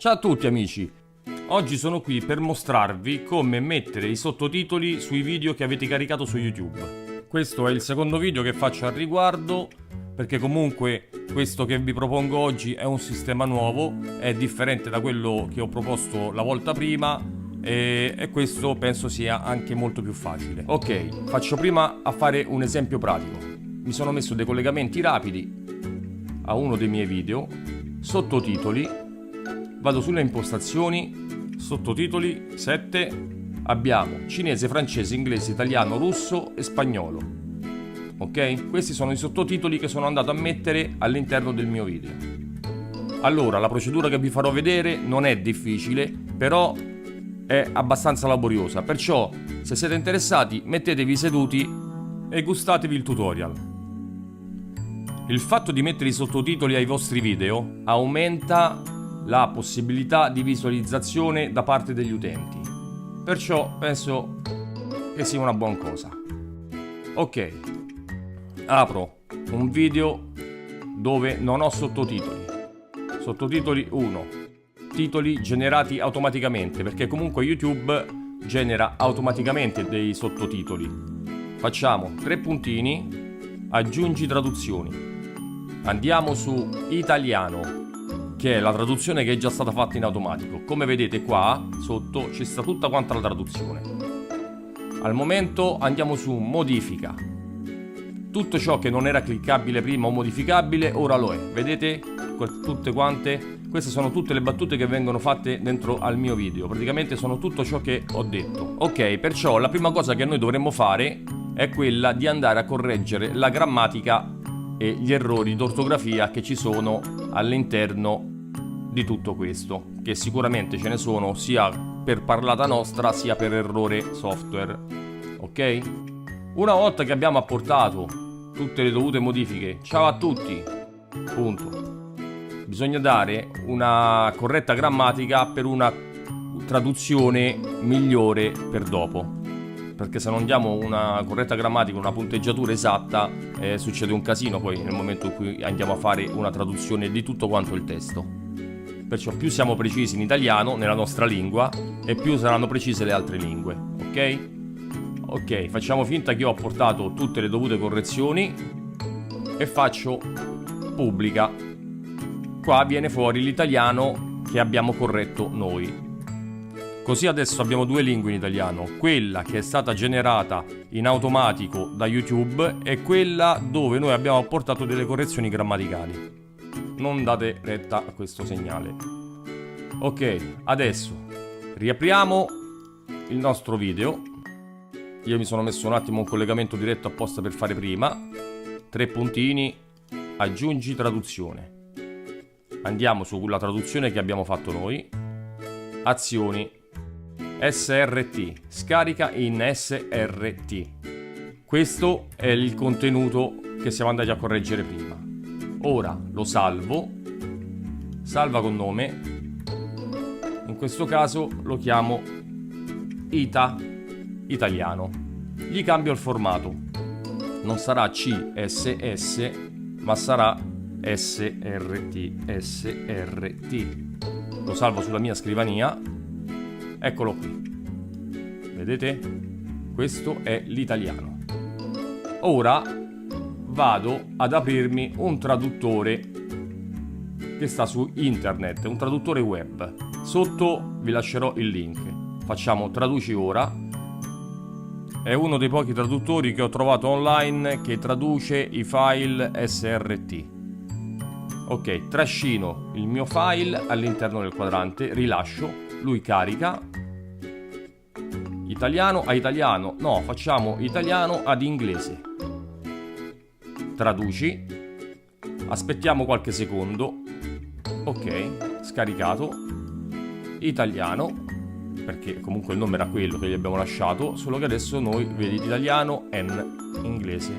Ciao a tutti amici, oggi sono qui per mostrarvi come mettere i sottotitoli sui video che avete caricato su YouTube. Questo è il secondo video che faccio al riguardo, perché comunque questo che vi propongo oggi è un sistema nuovo, è differente da quello che ho proposto la volta prima e questo penso sia anche molto più facile. Ok, faccio prima a fare un esempio pratico. Mi sono messo dei collegamenti rapidi a uno dei miei video, sottotitoli. Vado sulle impostazioni, sottotitoli, 7, abbiamo cinese, francese, inglese, italiano, russo e spagnolo. Ok? Questi sono i sottotitoli che sono andato a mettere all'interno del mio video. Allora, la procedura che vi farò vedere non è difficile, però è abbastanza laboriosa, perciò se siete interessati mettetevi seduti e gustatevi il tutorial. Il fatto di mettere i sottotitoli ai vostri video aumenta la possibilità di visualizzazione da parte degli utenti, perciò penso che sia una buona cosa. Ok, apro un video dove non ho sottotitoli. Sottotitoli 1, titoli generati automaticamente, perché comunque YouTube genera automaticamente dei sottotitoli. Facciamo 3 puntini, aggiungi traduzioni, andiamo su italiano, che è la traduzione che è già stata fatta in automatico. Come vedete qua sotto ci sta tutta quanta la traduzione. Al momento andiamo su modifica. Tutto ciò che non era cliccabile prima o modificabile ora lo è. Vedete? Tutte quante. Queste sono tutte le battute che vengono fatte dentro al mio video. Praticamente sono tutto ciò che ho detto. Ok, perciò la prima cosa che noi dovremmo fare è quella di andare a correggere la grammatica e gli errori d'ortografia che ci sono all'interno di tutto questo, che sicuramente ce ne sono sia per parlata nostra sia per errore software. Ok? Una volta che abbiamo apportato tutte le dovute modifiche, ciao a tutti, punto, bisogna dare una corretta grammatica per una traduzione migliore per dopo, perché se non diamo una corretta grammatica, una punteggiatura esatta, succede un casino poi nel momento in cui andiamo a fare una traduzione di tutto quanto il testo. Perciò più siamo precisi in italiano, nella nostra lingua, e più saranno precise le altre lingue. Ok? Ok, facciamo finta che io ho apportato tutte le dovute correzioni e faccio pubblica. Qua viene fuori l'italiano che abbiamo corretto noi. Così adesso abbiamo 2 lingue in italiano, quella che è stata generata in automatico da YouTube e quella dove noi abbiamo apportato delle correzioni grammaticali. Non date retta a questo segnale. Ok, adesso riapriamo il nostro video. Io mi sono messo un attimo un collegamento diretto apposta per fare prima. 3 puntini, aggiungi traduzione. Andiamo sulla traduzione che abbiamo fatto noi. Azioni, SRT, scarica in SRT. Questo è il contenuto che siamo andati a correggere prima. Ora lo salvo, salva con nome, in questo caso lo chiamo italiano. Gli cambio il formato, non sarà CSS ma sarà SRT. Lo salvo sulla mia scrivania, eccolo qui, vedete? Questo è l'italiano. Ora vado ad aprirmi un traduttore che sta su internet, un traduttore web. Sotto vi lascerò il link. Facciamo traduci ora. È uno dei pochi traduttori che ho trovato online che traduce i file SRT. Ok, trascino il mio file all'interno del quadrante, rilascio, lui carica. Italiano a italiano, no, facciamo italiano ad inglese. Traduci, aspettiamo qualche secondo. Ok, scaricato. Italiano, perché comunque il nome era quello che gli abbiamo lasciato, solo che adesso noi, vedete, italiano n inglese.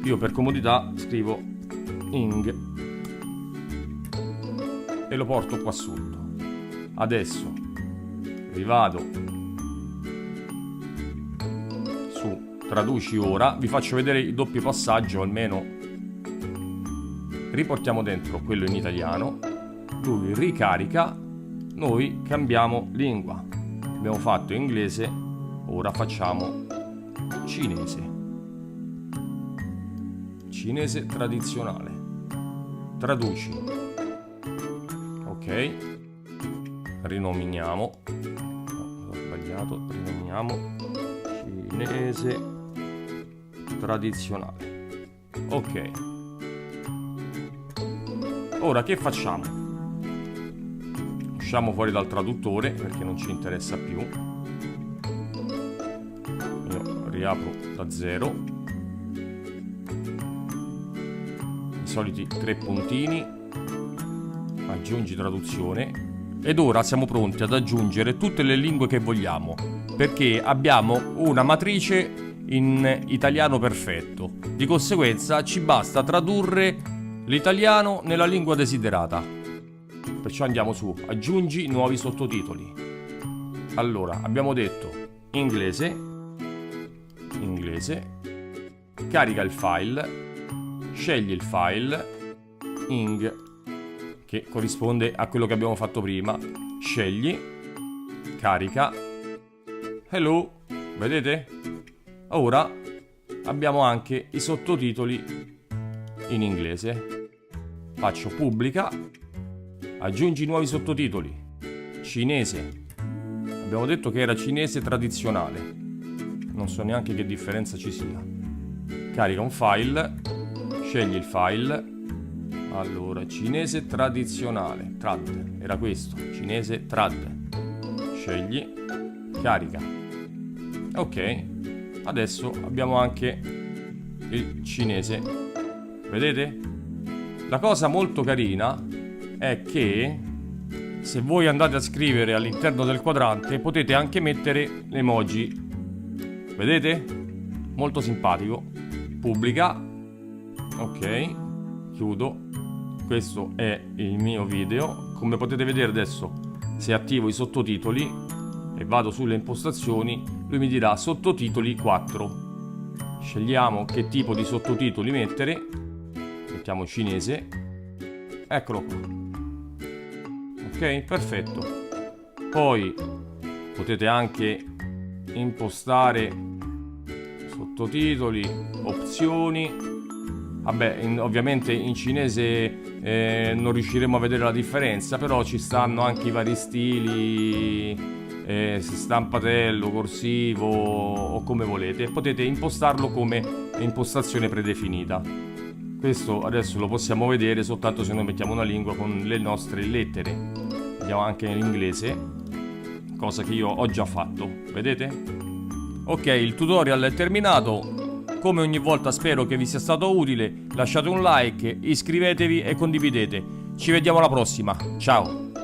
Io per comodità scrivo ing e lo porto qua sotto. Adesso rivado su traduci ora, vi faccio vedere il doppio passaggio almeno. Riportiamo dentro quello in italiano, lui ricarica noi cambiamo lingua. Abbiamo fatto inglese, ora facciamo cinese. Cinese tradizionale. Traduci. Ok. Rinominiamo. No, ho sbagliato. Rinominiamo. Cinese tradizionale. Ok. Ora che facciamo? Usciamo fuori dal traduttore perché non ci interessa più. Io riapro da zero. I soliti 3 puntini. Aggiungi traduzione. Ed ora siamo pronti ad aggiungere tutte le lingue che vogliamo, perché abbiamo una matrice in italiano perfetto. Di conseguenza ci basta tradurre l'italiano nella lingua desiderata. Perciò andiamo su aggiungi nuovi sottotitoli. Allora abbiamo detto inglese, carica il file, scegli il file, che corrisponde a quello che abbiamo fatto prima, scegli, carica, hello, vedete? Ora abbiamo anche i sottotitoli in inglese. Faccio pubblica, aggiungi nuovi sottotitoli, cinese, abbiamo detto che era cinese tradizionale, non so neanche che differenza ci sia. Carica un file, scegli il file. Allora, cinese tradizionale, trad, era questo, cinese trad. Scegli, carica. Ok, adesso abbiamo anche il cinese. Vedete? La cosa molto carina è che se voi andate a scrivere all'interno del quadrante potete anche mettere l'emoji. Vedete? Molto simpatico. Pubblica. Ok, chiudo. Questo è il mio video. Come potete vedere adesso, se attivo i sottotitoli e vado sulle impostazioni, lui mi dirà sottotitoli 4. Scegliamo che tipo di sottotitoli mettere. Mettiamo cinese. Eccolo qua. Ok, perfetto. Poi potete anche impostare sottotitoli, opzioni. Vabbè, ovviamente in cinese non riusciremo a vedere la differenza, però ci stanno anche i vari stili, stampatello, corsivo o come volete. Potete impostarlo come impostazione predefinita. Questo adesso lo possiamo vedere soltanto se noi mettiamo una lingua con le nostre lettere. Vediamo anche l'inglese, cosa che io ho già fatto, vedete? Ok, il tutorial è terminato. Come ogni volta spero che vi sia stato utile, lasciate un like, iscrivetevi e condividete. Ci vediamo alla prossima, ciao!